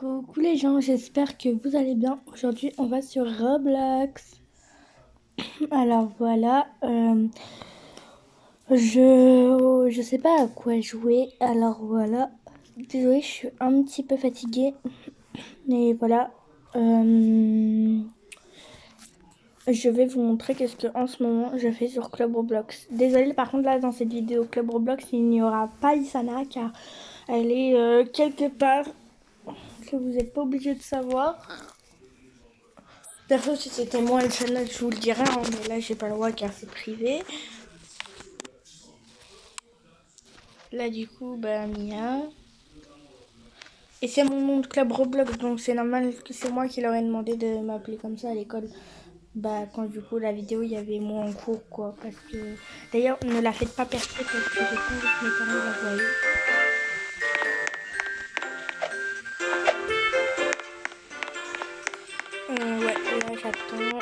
Coucou les gens, j'espère que vous allez bien. Aujourd'hui, on va sur Roblox. Alors voilà, je sais pas à quoi jouer. Alors voilà, désolée, je suis un petit peu fatiguée. Mais voilà, je vais vous montrer qu'est-ce que en ce moment je fais sur Club Roblox. Désolée, par contre là dans cette vidéo Club Roblox, il n'y aura pas Isana car elle est quelque part que vous n'êtes pas obligé de savoir. Perso, si c'était moi le channel, je vous le dirais, hein, mais là j'ai pas le droit car c'est privé. Là du coup, bah Mia. Et c'est mon nom de club Roblox, donc c'est normal que c'est moi qui leur ai demandé de m'appeler comme ça à l'école. Bah quand du coup la vidéo il y avait moi en cours quoi, parce que d'ailleurs ne la faites pas percer parce que j'ai pas envie que mes parents la voient. Ouais, là j'attends.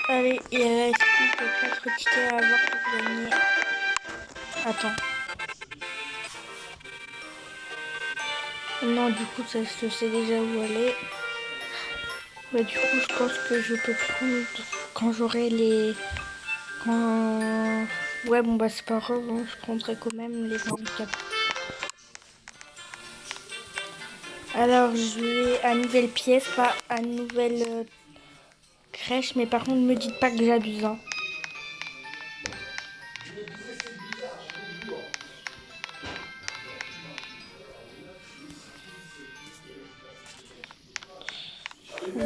Allez, il reste plus que 4 tickets à avoir pour gagner. Attends. Non, du coup, ça, je sais déjà où aller. Bah, du coup, je pense que je peux prendre quand j'aurai les... Quand... Ouais, bon, bah, c'est pas grave, hein, je prendrai quand même les handicaps. Alors, je vais à nouvelle pièce, pas à nouvelle crèche, mais par contre, ne me dites pas que j'abuse, hein.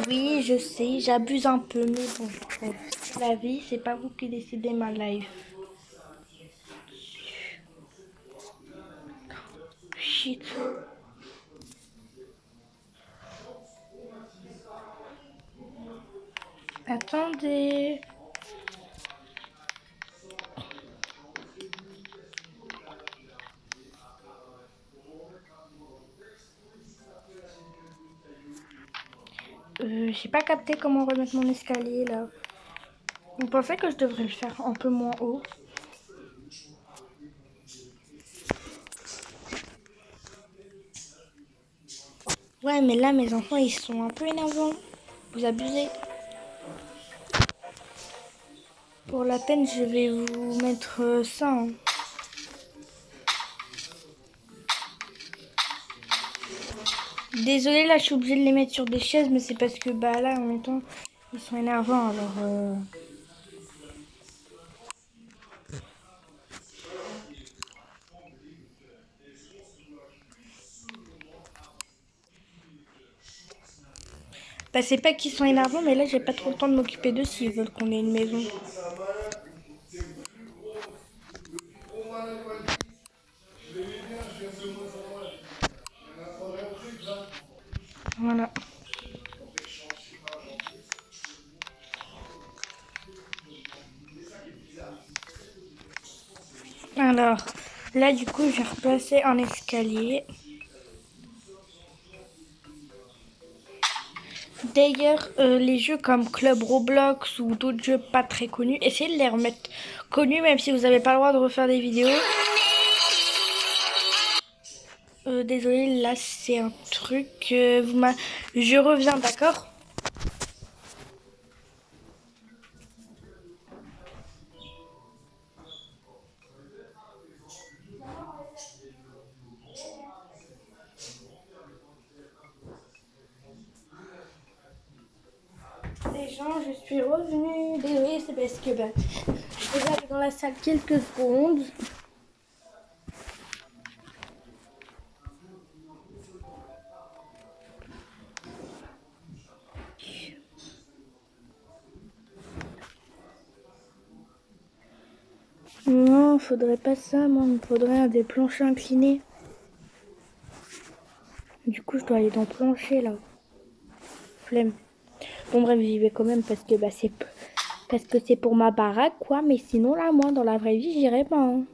Oui, je sais, j'abuse un peu, mais bon, bref, c'est la vie, c'est pas vous qui décidez ma life. Shit. Attendez. J'ai pas capté comment remettre mon escalier là. Vous pensez que je devrais le faire un peu moins haut? Ouais, mais là, mes enfants, ils sont un peu énervants. Vous abusez. Pour la peine, je vais vous mettre ça, hein. Désolée, là, je suis obligée de les mettre sur des chaises, mais c'est parce que, bah, là, en même temps, ils sont énervants, alors... Bah, c'est pas qu'ils sont énervants, mais là, j'ai pas trop le temps de m'occuper d'eux s'ils veulent qu'on ait une maison. Voilà. Alors, là, du coup, je vais replacer un escalier. D'ailleurs, les jeux comme Club Roblox ou d'autres jeux pas très connus, essayez de les remettre connus, même si vous n'avez pas le droit de refaire des vidéos. Désolée, là, c'est un truc... Je reviens, d'accord? Les gens, je suis revenue. Désolée, c'est parce que je vais aller dans la salle quelques secondes. Non, faudrait pas ça, moi, il me faudrait des planchers inclinés. Du coup, je dois aller dans le plancher, là. Flemme. Bon, bref, j'y vais quand même parce que c'est pour ma baraque, quoi. Mais sinon, là, moi, dans la vraie vie, j'irai pas, hein.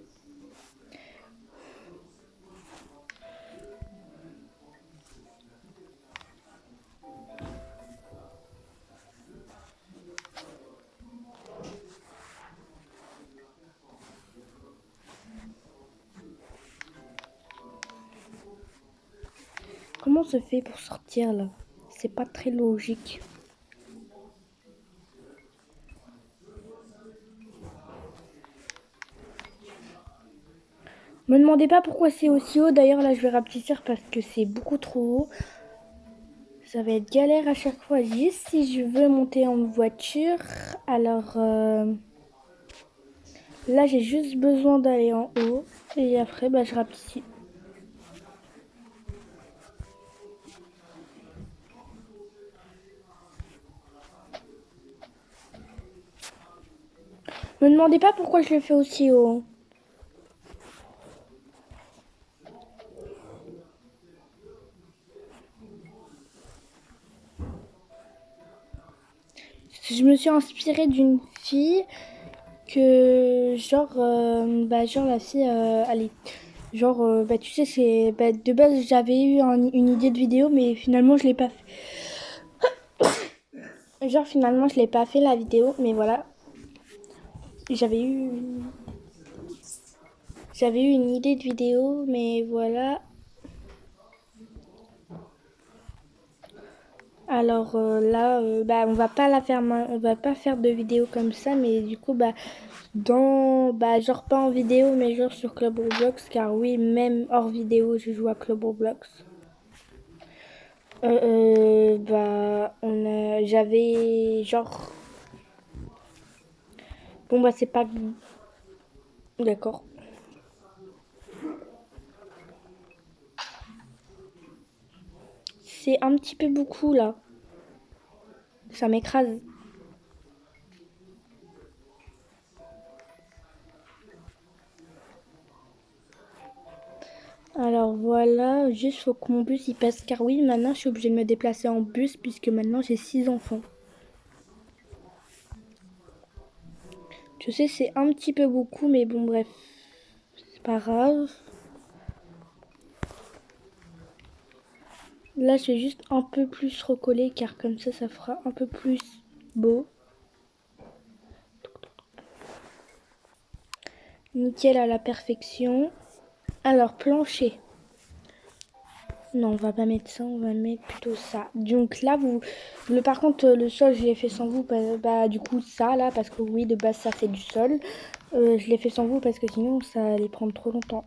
comment on se fait pour sortir là? C'est pas très logique. Me demandez pas pourquoi c'est aussi haut. D'ailleurs, là, je vais rapetisser parce que c'est beaucoup trop haut. Ça va être galère à chaque fois. Juste si je veux monter en voiture. Alors, là, j'ai juste besoin d'aller en haut. Et après, bah, je rapetissis. Me demandez pas pourquoi je le fais aussi haut. Je me suis inspirée d'une fille que genre la fille elle est genre tu sais c'est de base j'avais eu une idée de vidéo mais finalement je l'ai pas fait. Genre finalement je l'ai pas fait la vidéo mais voilà. J'avais eu une idée de vidéo mais voilà. Alors là on va pas la faire on va pas faire de vidéo comme ça mais du coup genre pas en vidéo mais genre sur Club Roblox car oui même hors vidéo je joue à Club Roblox. J'avais genre bon bah c'est pas d'accord. C'est un petit peu beaucoup là. Ça m'écrase. Alors voilà, juste faut que mon bus il passe car oui, maintenant je suis obligée de me déplacer en bus puisque maintenant j'ai 6 enfants. Je sais c'est un petit peu beaucoup mais bon bref, c'est pas grave. Là je vais juste un peu plus recoller car comme ça fera un peu plus beau. Nickel à la perfection. Alors plancher. Non, on va pas mettre ça, on va mettre plutôt ça. Donc là, par contre, le sol, je l'ai fait sans vous. Du coup, ça, là, parce que oui, de base, ça, c'est du sol. Je l'ai fait sans vous parce que sinon, ça allait prendre trop longtemps.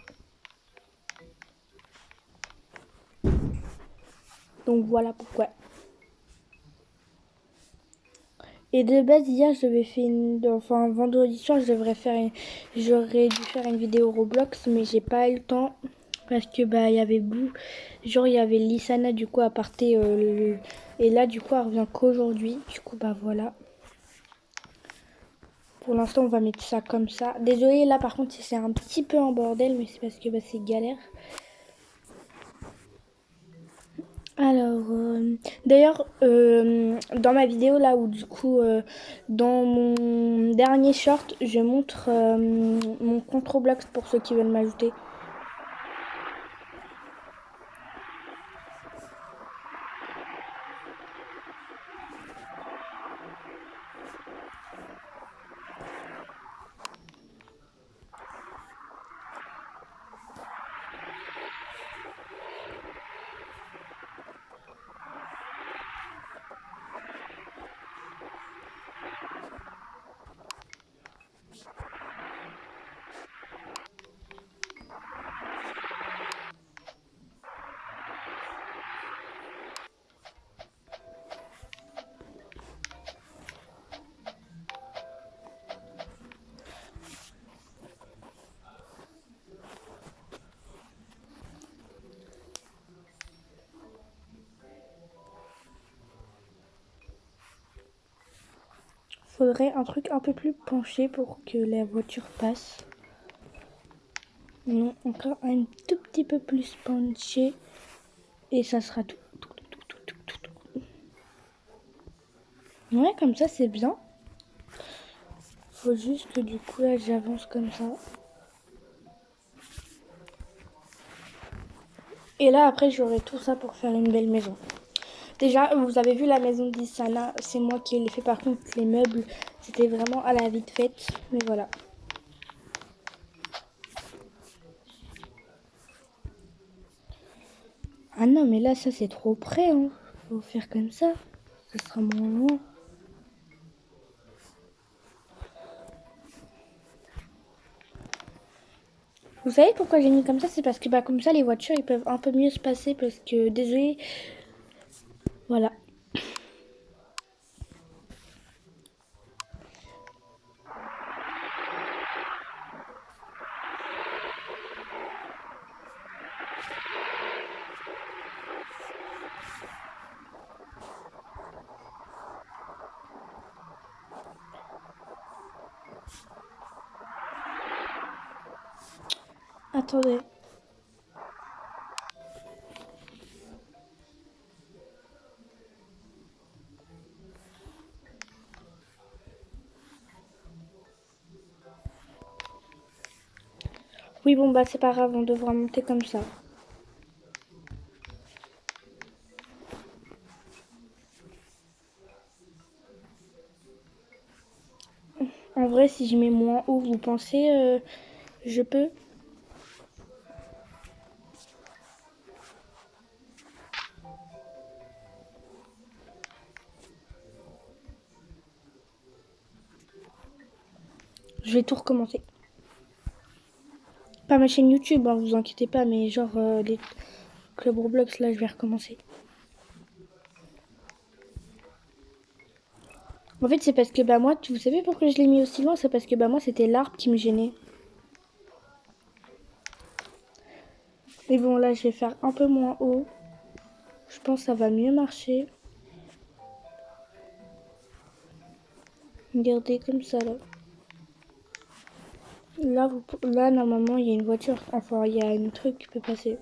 Donc voilà pourquoi. Et de base, hier, vendredi soir, j'aurais dû faire une vidéo Roblox, mais j'ai pas eu le temps. Parce que il y avait il y avait Lissana du coup à partir et là du coup elle revient qu'aujourd'hui. Du coup voilà. Pour l'instant on va mettre ça comme ça. Désolée là par contre si c'est un petit peu en bordel mais c'est parce que c'est galère. Alors d'ailleurs dans ma vidéo là où du coup dans mon dernier short je montre mon compte Roblox pour ceux qui veulent m'ajouter. Faudrait un truc un peu plus penché pour que la voiture passe. Non, encore un tout petit peu plus penché. Et ça sera tout. Ouais, comme ça c'est bien. Faut juste que du coup là j'avance comme ça. Et là après j'aurai tout ça pour faire une belle maison. Déjà vous avez vu la maison d'Issana, c'est moi qui l'ai fait. Par contre les meubles c'était vraiment à la vite faite. Mais voilà. Ah non, mais là, ça, c'est trop près, hein. Faut faire comme ça. Ce sera moins loin. Vous savez pourquoi j'ai mis comme ça? C'est parce que bah, comme ça, les voitures, ils peuvent un peu mieux se passer. Parce que, désolé, voilà. Attendez. Oui, bon, bah, c'est pas grave, on devra monter comme ça. En vrai, si je mets moins haut, vous pensez, je peux? Je vais tout recommencer. Pas ma chaîne YouTube, hein, vous inquiétez pas, mais genre les clubs Roblox, là, je vais recommencer. En fait, c'est parce que bah moi, vous savez pourquoi je l'ai mis aussi loin? C'est parce que bah moi, c'était l'arbre qui me gênait. Mais bon, là, je vais faire un peu moins haut. Je pense que ça va mieux marcher. Regardez comme ça, là. Là, normalement, il y a une voiture. Enfin, il y a un truc qui peut passer.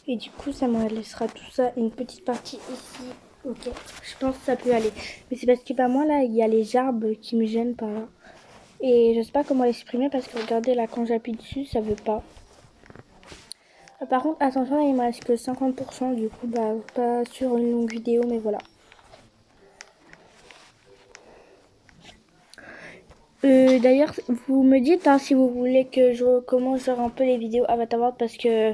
Et du coup, ça me laissera tout ça, une petite partie ici. Ok, je pense que ça peut aller. Mais c'est parce que bah moi, là, il y a les arbres qui me gênent par là. Et je sais pas comment l'exprimer parce que regardez, là, quand j'appuie dessus, ça veut pas. Par contre, attention, là, il me reste que 50%. Du coup, bah, pas sur une longue vidéo, mais voilà. D'ailleurs, vous me dites hein, si vous voulez que je recommence genre un peu les vidéos Avatar World parce que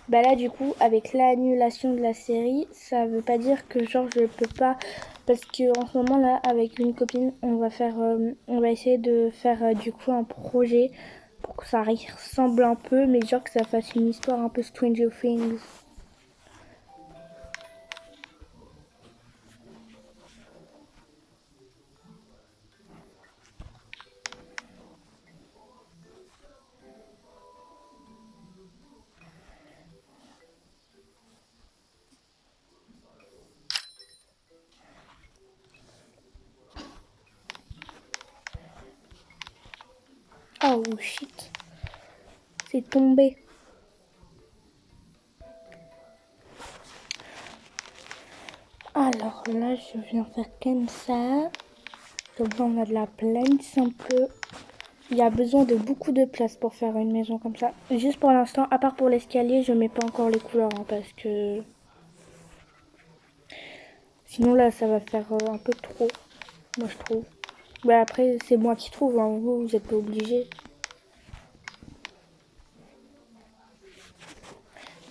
bah là du coup avec l'annulation de la série, ça veut pas dire que genre je peux pas parce que en ce moment là avec une copine on va essayer de faire du coup un projet pour que ça ressemble un peu mais genre que ça fasse une histoire un peu Stranger Things. Oh shit, c'est tombé. Alors là, je viens faire comme ça. Comme ça, on a de la place un peu. Il y a besoin de beaucoup de place pour faire une maison comme ça. Juste pour l'instant, à part pour l'escalier, je mets pas encore les couleurs hein, parce que sinon là, ça va faire un peu trop. Moi, je trouve. Bah après, c'est moi qui trouve. Hein. Vous êtes pas obligé.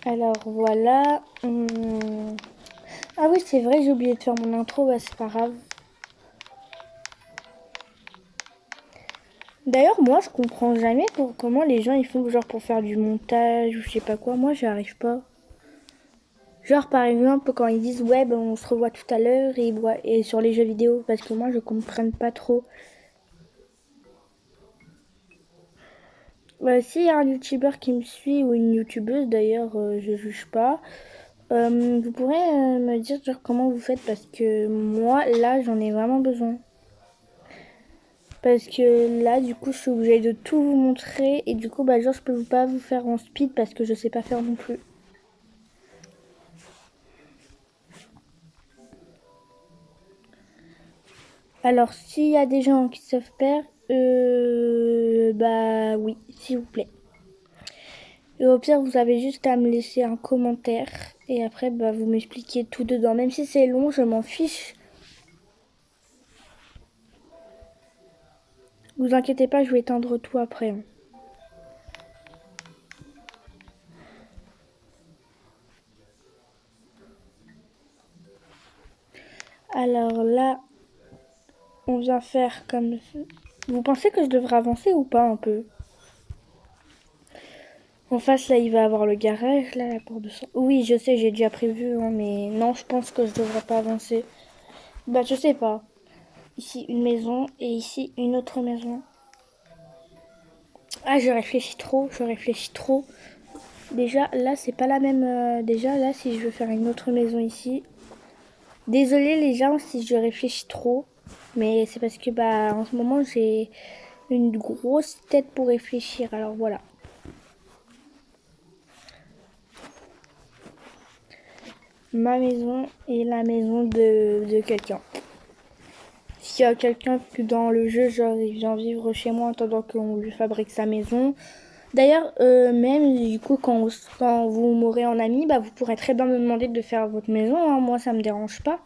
Alors voilà. Ah oui, c'est vrai, j'ai oublié de faire mon intro. Bah c'est pas grave. D'ailleurs, moi, je comprends jamais comment les gens ils font genre pour faire du montage ou je sais pas quoi. Moi, j'y arrive pas. Genre par exemple quand ils disent ouais ben, on se revoit tout à l'heure et sur les jeux vidéo parce que moi je comprends pas trop. S'il y a un youtubeur qui me suit ou une youtubeuse d'ailleurs je juge pas. Vous pourrez me dire genre comment vous faites parce que moi là j'en ai vraiment besoin. Parce que là du coup je suis obligée de tout vous montrer et du coup bah genre je peux pas vous faire en speed parce que je sais pas faire non plus. Alors s'il y a des gens qui savent faire, bah oui s'il vous plaît. Et au pire, vous avez juste à me laisser un commentaire. Et après, bah, vous m'expliquez tout dedans. Même si c'est long, je m'en fiche. Vous inquiétez pas, je vais éteindre tout après, hein. Alors là, on vient faire comme ça. Vous pensez que je devrais avancer ou pas un peu? En face, là, il va avoir le garage, là, la porte de sortie. Oui, je sais, j'ai déjà prévu, hein, mais non, je pense que je devrais pas avancer. Bah, je sais pas. Ici, une maison, et ici, une autre maison. Ah, je réfléchis trop, je réfléchis trop. Déjà, là, c'est pas la même... déjà, là, si je veux faire une autre maison ici... Désolée, les gens, si je réfléchis trop. Mais c'est parce que, bah, en ce moment, j'ai une grosse tête pour réfléchir. Alors, voilà. Ma maison et la maison de quelqu'un. S'il y a quelqu'un que dans le jeu, genre, il vient vivre chez moi en attendant qu'on lui fabrique sa maison. D'ailleurs, même du coup, quand vous m'aurez en ami, bah, vous pourrez très bien me demander de faire votre maison, hein. Moi, ça me dérange pas.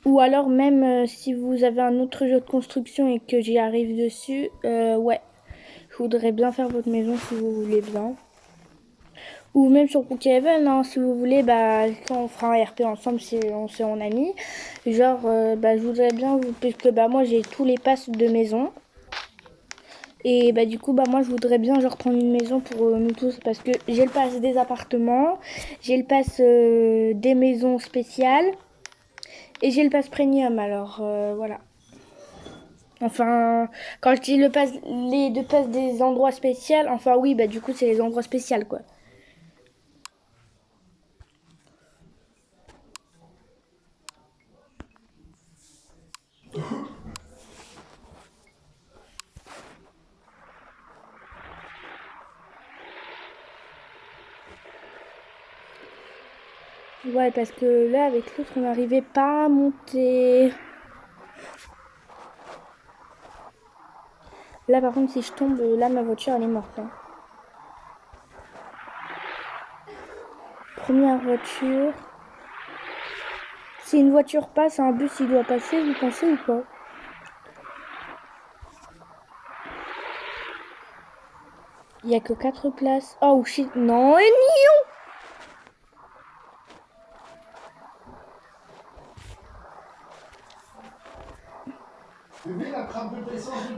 Ou alors même si vous avez un autre jeu de construction et que j'y arrive dessus, ouais, je voudrais bien faire votre maison si vous voulez bien. Ou même sur Brookhaven, hein, si vous voulez, bah, quand on fera un RP ensemble, si on s'est en ami. Genre, bah, je voudrais bien, puisque bah, moi j'ai tous les passes de maison. Et bah, du coup, bah, moi je voudrais bien genre prendre une maison pour nous tous. Parce que j'ai le pass des appartements, j'ai le pass des maisons spéciales. Et j'ai le pass premium, alors voilà. Enfin, quand je dis les deux passes des endroits spéciaux, enfin oui, bah du coup c'est les endroits spéciaux quoi. Ouais, parce que là avec l'autre on n'arrivait pas à monter. Là par contre si je tombe, là ma voiture elle est morte, hein. Première voiture. Si une voiture passe, un bus il doit passer, vous pensez ou pas? Il y a que 4 places. Oh shit, non, et non.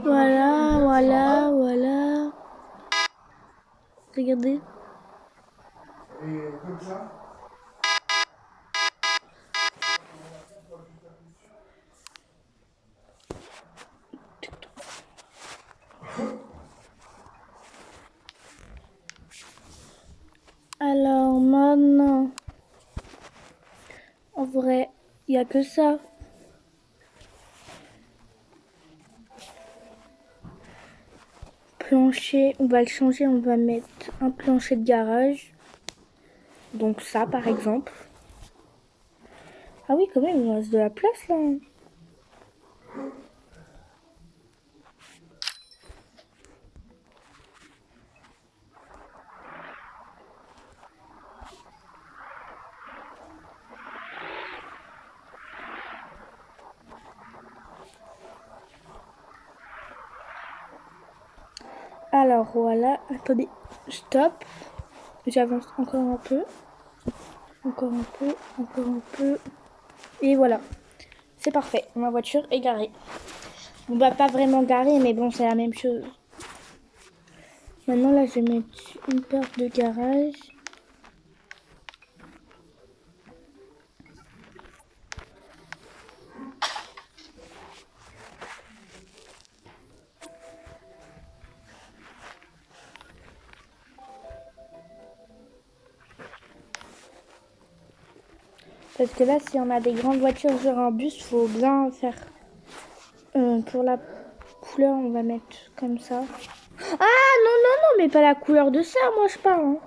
Voilà, voilà, voilà. Regardez. Et comme ça. Alors maintenant, en vrai, il n'y a que ça. Plancher, on va le changer, on va mettre un plancher de garage. Donc ça par exemple. Ah oui quand même, il reste de la place là. Alors voilà, attendez, stop. J'avance encore un peu. Encore un peu, encore un peu. Et voilà. C'est parfait, ma voiture est garée. Bon bah pas vraiment garée, mais bon c'est la même chose. Maintenant là je vais mettre une porte de garage. Parce que là si on a des grandes voitures sur un bus, faut bien faire. Pour la couleur on va mettre comme ça. Ah non non non mais pas la couleur de ça, moi je parle, hein.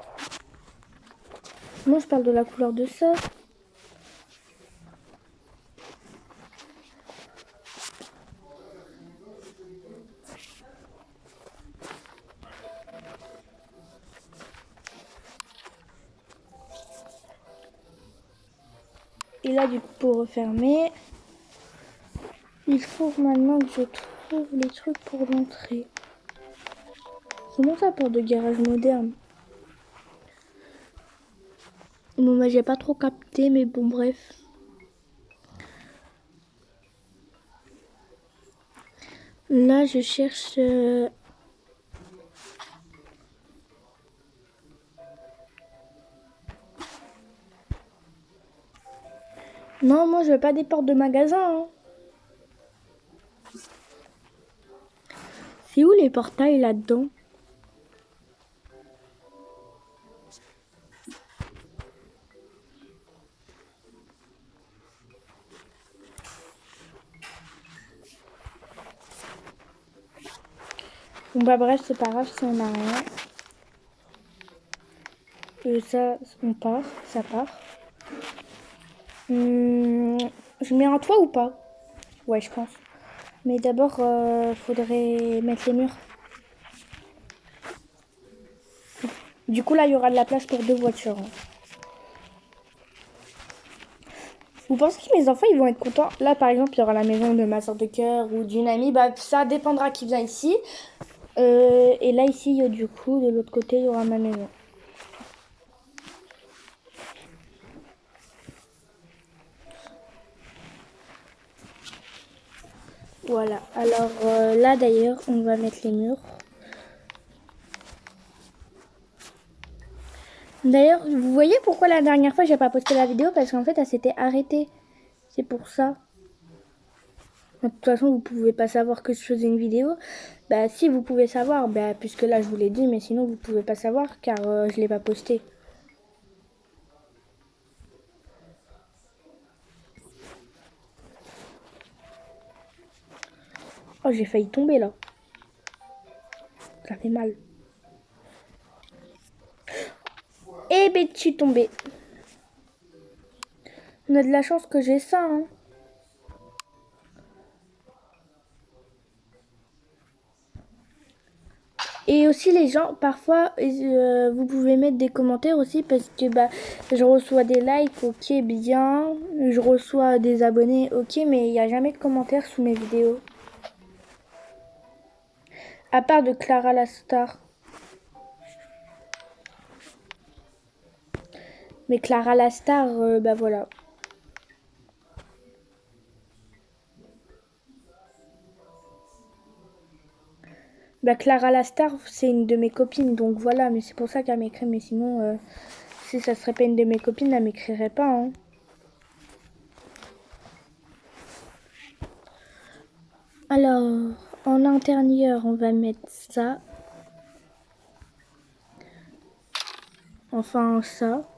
Moi je parle de la couleur de ça. Et là du coup pour refermer, Il faut maintenant que je trouve les trucs pour l'entrée. Comment ça, porte de garage moderne? Bon, bah, j'ai pas trop capté, mais bon, bref. Là, je cherche... Non, moi, je veux pas des portes de magasin. Hein. C'est où les portails là-dedans? Bon, bah, bref, c'est pas grave si on a rien. Ça, on part, ça part. Je mets un toit ou pas? Ouais, je pense. Mais d'abord, faudrait mettre les murs. Du coup, là, il y aura de la place pour 2 voitures. Hein. Vous pensez que mes enfants, ils vont être contents? Là, par exemple, il y aura la maison de ma soeur de cœur ou d'une amie. Bah, ça dépendra qui vient ici. Et là, ici, du coup, de l'autre côté, il y aura ma maison. Voilà. Alors là, d'ailleurs, on va mettre les murs. D'ailleurs, vous voyez pourquoi la dernière fois, j'ai pas posté la vidéo? Parce qu'en fait, elle s'était arrêtée. C'est pour ça. De toute façon, vous pouvez pas savoir que je faisais une vidéo. Bah, si vous pouvez savoir, bah, puisque là, je vous l'ai dit, mais sinon, vous pouvez pas savoir car je l'ai pas posté. Oh, j'ai failli tomber là. Ça fait mal. Eh ben, je suis tombée. On a de la chance que j'ai ça, hein. Et aussi les gens, parfois, vous pouvez mettre des commentaires aussi parce que bah, je reçois des likes, ok, bien. Je reçois des abonnés, ok, mais il n'y a jamais de commentaires sous mes vidéos. À part de Clara la Star. Mais Clara la Star, bah voilà. Bah Clara la Star, c'est une de mes copines, donc voilà, mais c'est pour ça qu'elle m'écrit, mais sinon, si ça serait pas une de mes copines, elle m'écrirait pas, hein. Alors, en intérieur, on va mettre ça. Enfin, ça.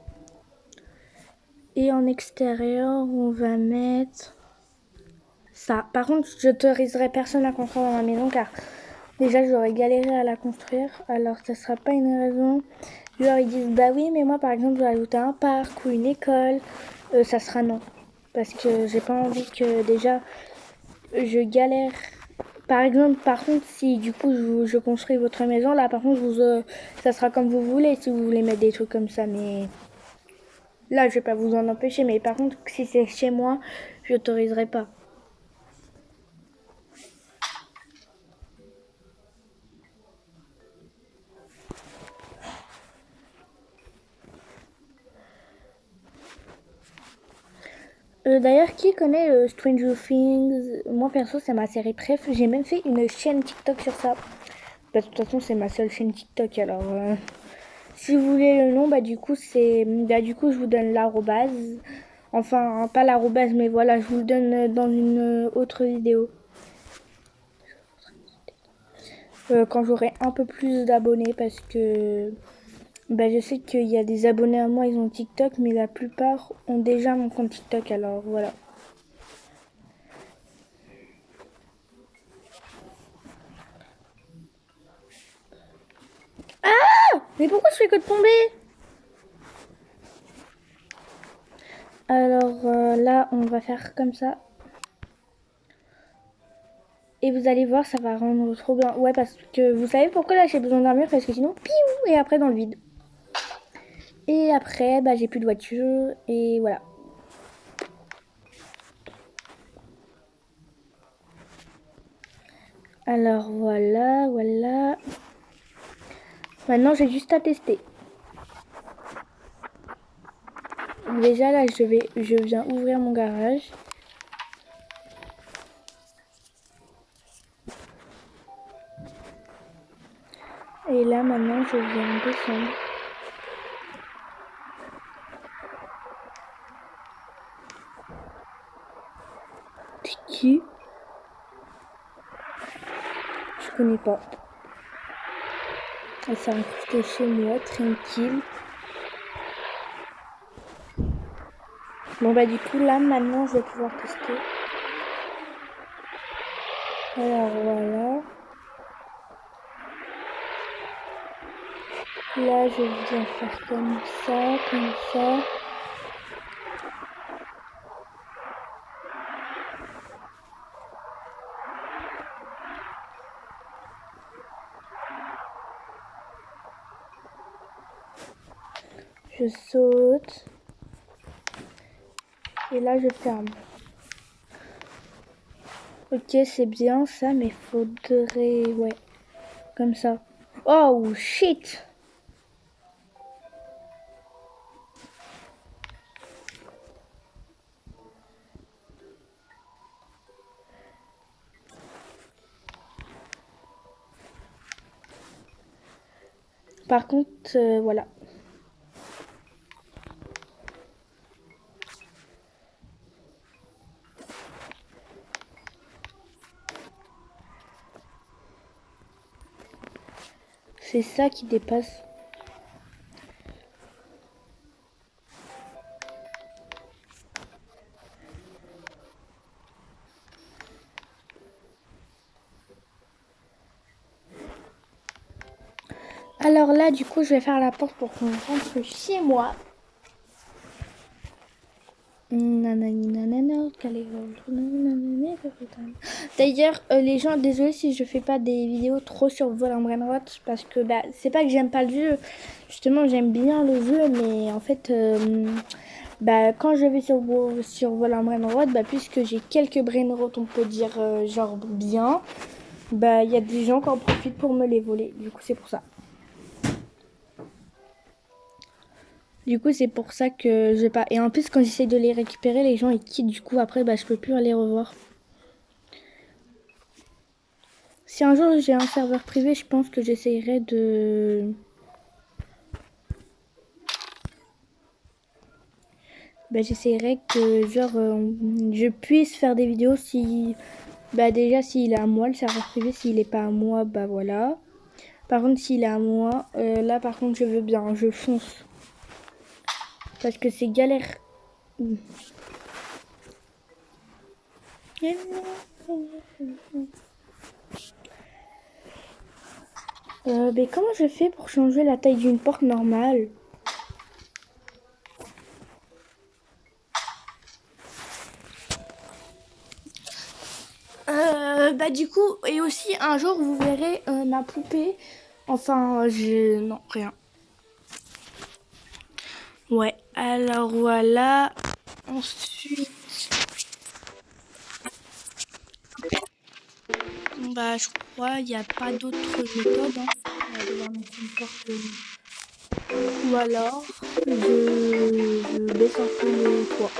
Et en extérieur, on va mettre ça. Par contre, j'autoriserai personne à construire dans ma maison car déjà, j'aurais galéré à la construire. Alors, ça sera pas une raison. Genre, ils disent, bah oui, mais moi, par exemple, je vais ajouter un parc ou une école. Ça sera non. Parce que j'ai pas envie que déjà, je galère. Par exemple, par contre, si du coup, je construis votre maison, là, par contre, ça sera comme vous voulez si vous voulez mettre des trucs comme ça. Mais là, je vais pas vous en empêcher. Mais par contre, si c'est chez moi, je n'autoriserai pas. D'ailleurs, qui connaît Stranger Things? Moi, perso, c'est ma série préf. J'ai même fait une chaîne TikTok sur ça. Bah, de toute façon, c'est ma seule chaîne TikTok. Alors, si vous voulez le nom, bah, du coup, je vous donne l'arrobase. Enfin, pas l'arrobase, mais voilà, je vous le donne dans une autre vidéo. Quand j'aurai un peu plus d'abonnés, parce que bah, je sais qu'il y a des abonnés à moi, ils ont TikTok, mais la plupart ont déjà mon compte TikTok. Alors, voilà. Mais pourquoi je fais que de tomber? Alors là, on va faire comme ça. Et vous allez voir, ça va rendre trop bien. Ouais, parce que vous savez pourquoi là j'ai besoin d'un mur? Parce que sinon, piou, et après dans le vide. Et après, bah j'ai plus de voiture. Et voilà. Alors voilà, voilà. Maintenant, j'ai juste à tester. Déjà là, je viens ouvrir mon garage. Et là, maintenant, je viens descendre. C'est qui? Je connais pas. Elle s'est incrustée chez moi, tranquille. Bon bah du coup là maintenant je vais pouvoir tester. Alors voilà. Là je viens faire comme ça, comme ça. Je saute. Et là je ferme. Ok c'est bien ça mais faudrait... Ouais. Comme ça. Oh shit! Par contre voilà. C'est ça qui dépasse. Alors là du coup je vais faire la porte pour qu'on rentre chez moi. D'ailleurs, les gens, désolé si je fais pas des vidéos trop sur Vol Brainrot parce que bah, c'est pas que j'aime pas le jeu, justement j'aime bien le jeu, mais en fait, bah, quand je vais sur Vol Brainrot, bah, puisque j'ai quelques Brainrot, on peut dire genre bien, bah il y a des gens qui en profitent pour me les voler, du coup c'est pour ça. Du coup, c'est pour ça que je vais pas. Et en plus, quand j'essaie de les récupérer, les gens ils quittent. Du coup, après, bah, je peux plus les revoir. Si un jour j'ai un serveur privé, je pense que j'essayerai de. Bah, j'essayerai que genre je puisse faire des vidéos si. Bah, déjà, s'il est à moi, le serveur privé, s'il est pas à moi, bah voilà. Par contre, s'il est à moi, là, par contre, je veux bien, je fonce. Parce que c'est galère. Mais comment je fais pour changer la taille d'une porte normale? Bah du coup, et aussi un jour vous verrez ma poupée. Enfin, non, rien. Ouais, alors voilà. Ensuite, bah je crois il n'y a pas d'autre méthode. Hein. On va devoir mettre une porte. Ou alors, je baisse un peu le toit.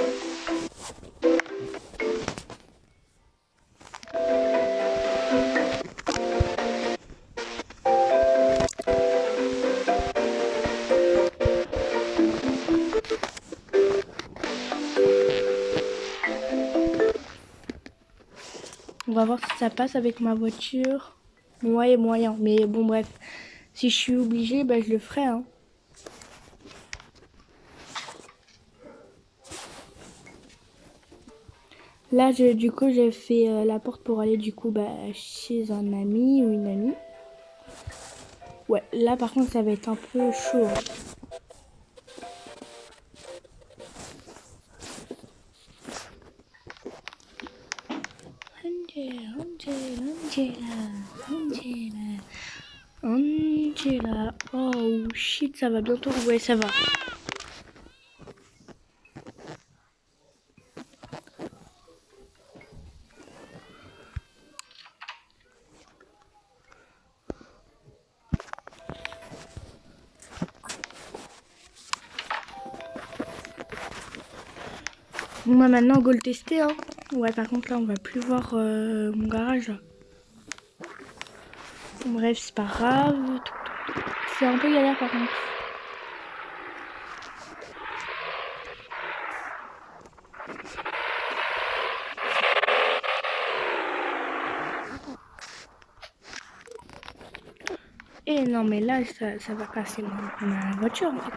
On va voir si ça passe avec ma voiture. Ouais, moyen. Mais bon, bref. Si je suis obligée, bah, je le ferai. Hein. Là, du coup, j'ai fait la porte pour aller du coup bah, chez un ami ou une amie. Ouais, là par contre, ça va être un peu chaud. Hein. Angela. Oh shit, ça va bientôt. Ouais, ça va. Bon, bah maintenant, go le tester, hein. Ouais, par contre, là, on va plus voir mon garage, là. Bon, bref, c'est pas grave. C'est un peu galère, par contre. Et non, mais là, ça va casser ma voiture, en fait.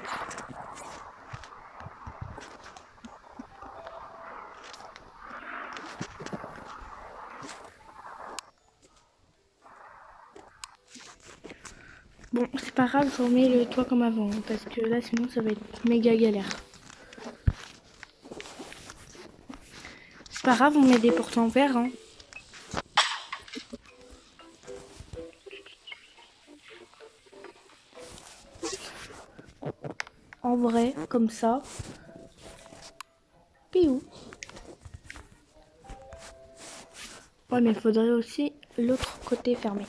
Bon, c'est pas grave, je remets le toit comme avant, hein, parce que là, sinon, ça va être méga galère. C'est pas grave, on met des portes en verre, hein. En vrai, comme ça. Piou. Ouais, mais il faudrait aussi l'autre côté fermé.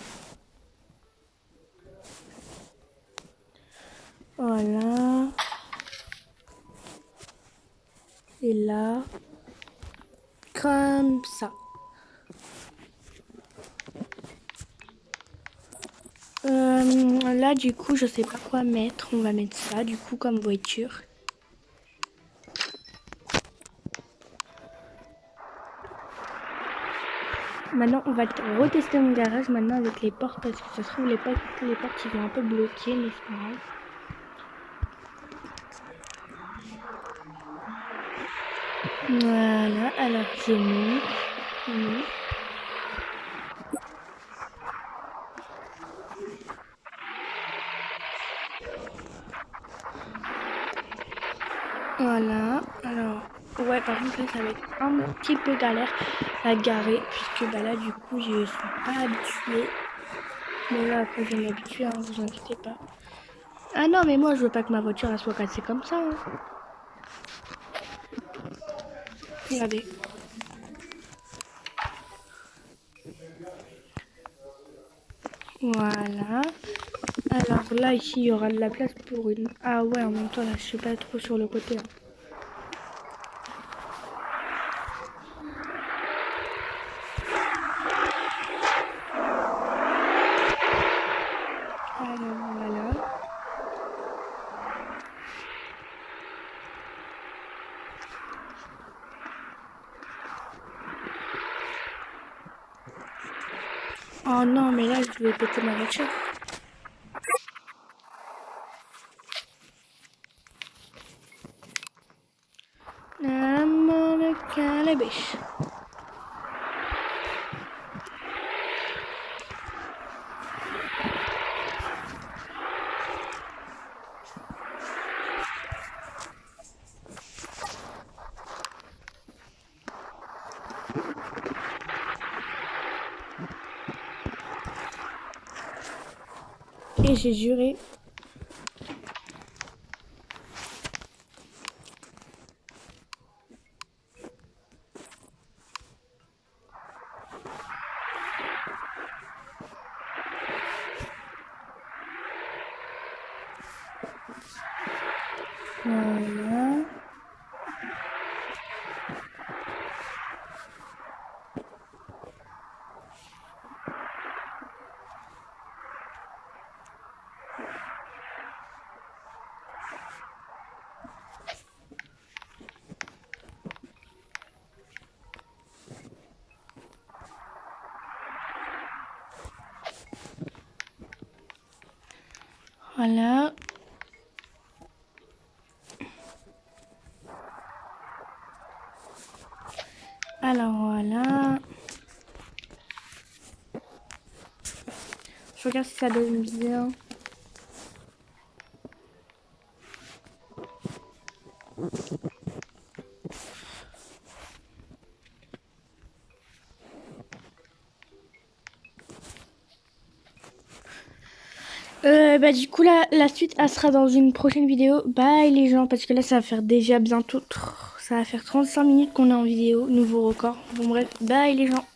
Voilà. Et là. Comme ça. Là, du coup, je sais pas quoi mettre. On va mettre ça, du coup, comme voiture. Maintenant, on va retester mon garage maintenant avec les portes parce que ça se trouve les portes ils vont un peu bloquer, mais c'est pas grave. Voilà, alors je monte. Voilà, alors ouais, par contre là ça va être un petit peu galère à garer puisque bah là du coup je suis pas habituée. Mais là après je vais m'habituer, hein, vous inquiétez pas. Ah non, mais moi je veux pas que ma voiture elle soit cassée comme ça, hein. Regardez. Voilà. Alors là, ici, il y aura de la place pour une... Ah ouais, en même temps, là, je suis pas trop sur le côté, hein. Alors voilà. Oh non, mais là, je vais péter ma voiture. Le calabiche. Et j'ai juré. Voilà. Voilà. Alors voilà. Je regarde si ça donne bien. Bah du coup là, la suite elle sera dans une prochaine vidéo. Bye les gens, parce que là ça va faire déjà bientôt, ça va faire 35 minutes qu'on est en vidéo, nouveau record. Bon bref, bye les gens.